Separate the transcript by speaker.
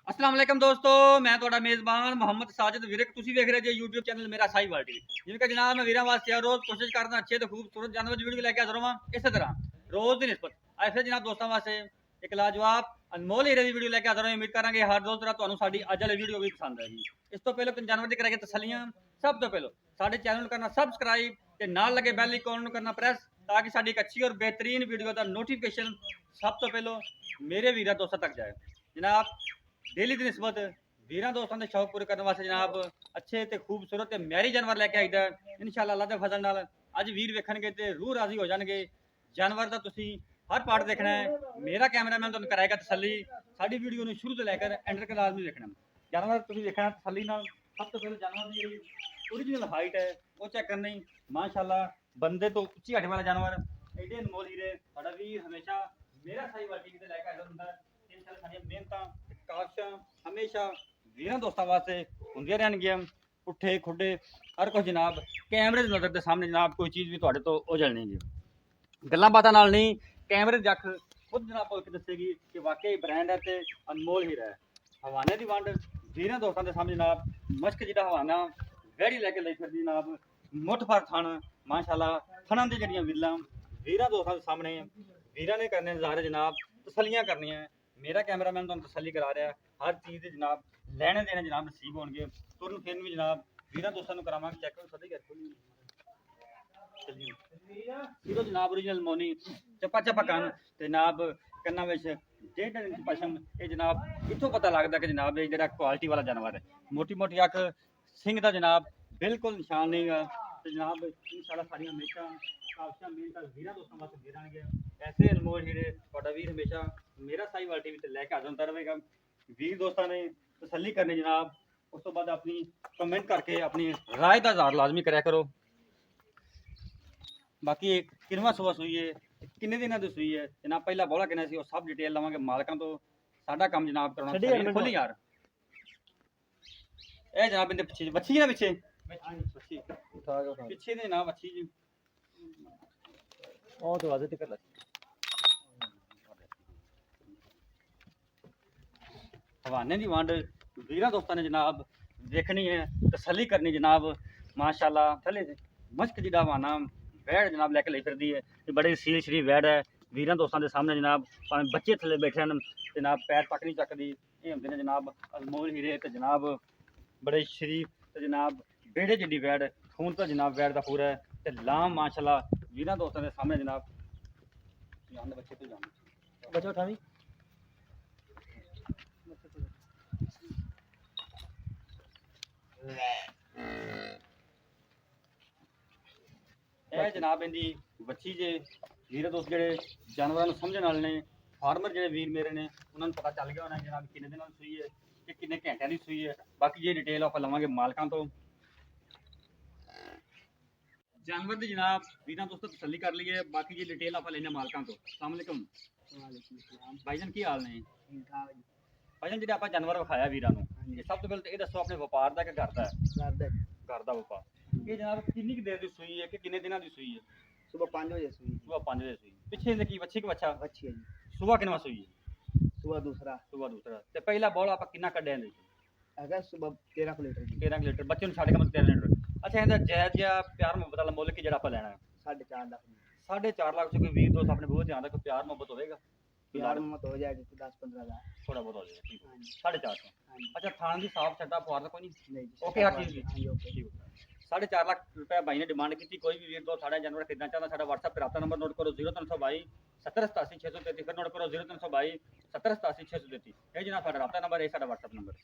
Speaker 1: अस्सलाम वालेकुम दोस्तों, मैं ਤੁਹਾਡਾ ਮੇਜ਼ਬਾਨ ਮੁਹੰਮਦ ਸਾजिद ਵਿਰਕ। ਤੁਸੀਂ ਵੇਖ ਰਹੇ ਜੇ YouTube ਚੈਨਲ ਮੇਰਾ ਸਾਈਵਾਲ ਟੀਵੀ। ਜਿਵੇਂ ਕਿ ਜਨਾਬ ਮੈਂ ਵੀਰਾਂ ਵਾਸਤੇ ਹਰ ਰੋਜ਼ ਕੋਸ਼ਿਸ਼ ਕਰਦਾ ਅੱਛੇ ਤੇ ਖੂਬਸੂਰਤ ਜਾਨਵਰ ਦੀ ਵੀਡੀਓ ਲੈ ਕੇ ਹਾਜ਼ਰ ਹੋਵਾਂ। ਇਸੇ ਤਰ੍ਹਾਂ ਰੋਜ਼ ਦੀ ਨਿਸਬਤ ਅੱਜ ਫਿਰ ਜਨਾਬ ਦੋਸਤਾਂ ਵਾਸਤੇ ਇੱਕ ਲਾਜਵਾਬ ਅਨਮੋਲ ਹੀਰੇ ਦੀ ਵੀਡੀਓ ਲੈ ਕੇ ਹਾਜ਼ਰ ਹੋਏ। ਉਮੀਦ ਕਰਾਂਗੇ ਹਰ ਰੋਜ਼ ਤਰ੍ਹਾਂ ਤੁਹਾਨੂੰ ਸਾਡੀ ਅੱਜ ਵਾਲੀ ਵੀਡੀਓ ਵੀ ਪਸੰਦ ਆਏਗੀ। ਇਸ ਤੋਂ ਪਹਿਲਾਂ ਜਾਨਵਰ ਦੀ ਕਰਾਂਗੇ ਤਸੱਲੀਆਂ। ਸਭ ਤੋਂ ਪਹਿਲਾਂ ਸਾਡੇ ਚੈਨਲ ਨੂੰ ਕਰਨਾ ਸਬਸਕ੍ਰਾਈਬ ਤੇ ਨਾਲ ਲੱਗੇ ਬੈਲ ਆਈਕਨ ਨੂੰ ਕਰਨਾ ਪ੍ਰੈਸ, ਤਾਂ ਕਿ ਸਾਡੀ ਇੱਕ ਅੱਛੀ ਔਰ ਬਿਹਤਰੀਨ ਵੀਡੀਓ ਦਾ ਨੋਟੀਫਿਕੇਸ਼ਨ ਸਭ ਤੋਂ ਪਹਿਲਾਂ ਮੇਰੇ ਵੀਰਾਂ ਦੋਸਤਾਂ ਤੱਕ ਜਾਏ। जनाब डेली की निस्बत वीर दोस्तों के शौक पूरे करने वास्ते जनाब अच्छे तो खूबसूरत म्यारी जानवर लैके आईदा इंशाअल्लाह अल्लाह के फजल नाल। अज वीर वेखणगे तो रूह राजी हो जाएंगे। जानवर का तुसी हर पार्ट देखना है। मेरा कैमरामैन तुहानू कराएगा तसल्ली। साडी वीडियो में शुरू तो लैकर एंड तक लाजमी देखना। जानवर तुसी देखना तसल्ली नाल। सब तो पहले जानवर की ओरिजिनल हाइट है वो चेक करनी। माशाअल्लाह बंदे तो उच्ची हाइट वाला जानवर एडे अनमोल हीरे साडा वीर हमेशा मेरा साहिवाल टीवी ते लैके आया हुंदा। मेहनत काशा हमेशा वीर दोस्तों वास्ते होंदियां रहणगियां। पुट्ठे खुडे हर कुछ जनाब कैमरे की नज़र के सामने जनाब कोई चीज़ भी तुहाडे तो ओझल नहीं जी। गल्लां बातां नाल नहीं, कैमरे दी अख खुद जनाब बोल के दसेगी कि वाकई ब्रांड है ते अनमोल हीरा है। हवाने की वंड वीर दोस्तों के सामने जनाब मश्क जिहड़ा हवाना वैड़ी लैके लई फिरदी जनाब मुठ भर थण माशाअल्लाह थणां दी जिहड़ियां विल्लां वीर दोस्तों के सामने वीर ने करने नज़ारे जनाब तसलियां करनी है। मेरा कैमरामैन तुहानू तसल्ली करा रहा है। हर चीज़ के जनाब लैने देने जनाब नसीब होंगे। तुरन फिर भी जनाब वीर दोस्तों को करावांगे चेक करो सदी कर जनाब ओरिजिनल मोनी चप्पा चप्पा कन जनाब कन्ना विच 1.5 इंच पशम। ये जनाब इत्थों पता लगता कि जनाब ये जिहड़ा क्वालिटी वाला जानवर है। मोटी मोटी अख सिंह का जनाब बिल्कुल निशान नहीं है। तो जनाब इंशाअल्लाह सारी हमेशा काफियां मेहनत वीर दोस्तों वास्ते दे देंगे। ऐसे अनमोल हीरे तुहाडा वीर हमेशा मेरा साहिवाल टीवी ते लैके हाज़र होंदा रहेगा। वीर दोस्तों ने तसल्ली करनी जनाब। उस तो बाद अपनी कमेंट करके अपनी राय का इज़हार लाजमी कराया करो। बाकी एक किनवा सुबह सुई है किन्ने दिनों की सुई है जनाब पहला बौला किन्ना सी वो सब डिटेल लवांगे मालकां तो। साडा काम जनाब करना खोली यार ए जनाब इनके पिछे बच्ची ना पिछे पिछे ने ना बच्ची जी ओ तो वाजे तक हवाने की वंड वीर दोस्तों ने जनाब देखनी है तसल्ली करनी जनाब। माशाअल्लाह थले मश्क जिहड़ा हवाना वैड़ जनाब लैके लई फिरदी है। बड़े सील शरीफ वैड़ है वीर दोस्तों के सामने जनाब भावें बच्चे थले बैठे हैं जनाब पैर तक नहीं चकदी। ये होंदे ने जनाब अनमोल हीरे ते जनाब बड़े शरीफ ते जनाब बेड़े जिड्डी वैड़ खून तो जनाब वैड़ का पूरा है ते लाम माशाअल्लाह वीर दोस्तों के सामने जनाब बच्चे तो जान बच्चा उठावी जनाब इनकी बच्ची जे वीर दोस्त जो जानवर समझने वाले ने फार्मर जो वीर मेरे ने उन्होंने पता चल गया होना जनाब किन्ने दिन सुई है कि किन्ने घंटे की सुई है। बाकी ये डिटेल आप लवेंगे मालकों तो। जानवर की जनाब वीर दोस्तों तसल्ली कर ली है। बाकी ये डिटेल आप लेने मालकों तो। अस्सलाम वालेकुम भाईजान की हाल ने भाईजान जो आप जानवर विखाया वीर सब तो पहले ये दसो अपने व्यापार का कि घर का घर का व्यापार ये जनाब किन्नी देर की सुई है कि किन्ने दिनों की सुई है।
Speaker 2: सुबह 5 बजे सुई।
Speaker 1: सुबह 5 बजे सुई पिछे की बच्ची के बच्चा
Speaker 2: बच्ची है जी।
Speaker 1: सुबह कितना सुई है
Speaker 2: सुबह दूसरा
Speaker 1: ते पहला बॉल आप कितना कड्ढे हैं
Speaker 2: अगर सुबह 13 लीटर
Speaker 1: 13 लीटर बच्चे छड़ के 13 लीटर। अच्छा इहदा जायज या प्यार मुहब्बत वाला मुल कि जेड़ा आप लेना है
Speaker 2: 4.5 लाख
Speaker 1: 4.5 लाख से कोई वीर दोस्त अपने बहुत ध्यान रखो प्यार मुहब्बत होगा
Speaker 2: प्यार मत हो जाएगी तो 10-15 हज़ार
Speaker 1: थोड़ा बहुत हो जाएगा ठीक
Speaker 2: हाँ जी
Speaker 1: 4.5 अच्छा थान की साफ छट्टा फुआर का कोई नहीं
Speaker 2: नहीं
Speaker 1: ओके हर चीज़
Speaker 2: हाँ जी ओके
Speaker 1: ठीक 4.5 लाख रुपए भाई ने डिमांड की। कोई भी वीर दोस्त साढ़ा जानवर खरीदना चाहता साढ़ा व्हाट्सएप पर रब्ता नंबर नोट करो 0322 7087 633 फिर नोट करो 0322 7087 633 ये जनाब साढ़ा रब्ता नंबर है साढ़ा व्हाट्सएप नंबर।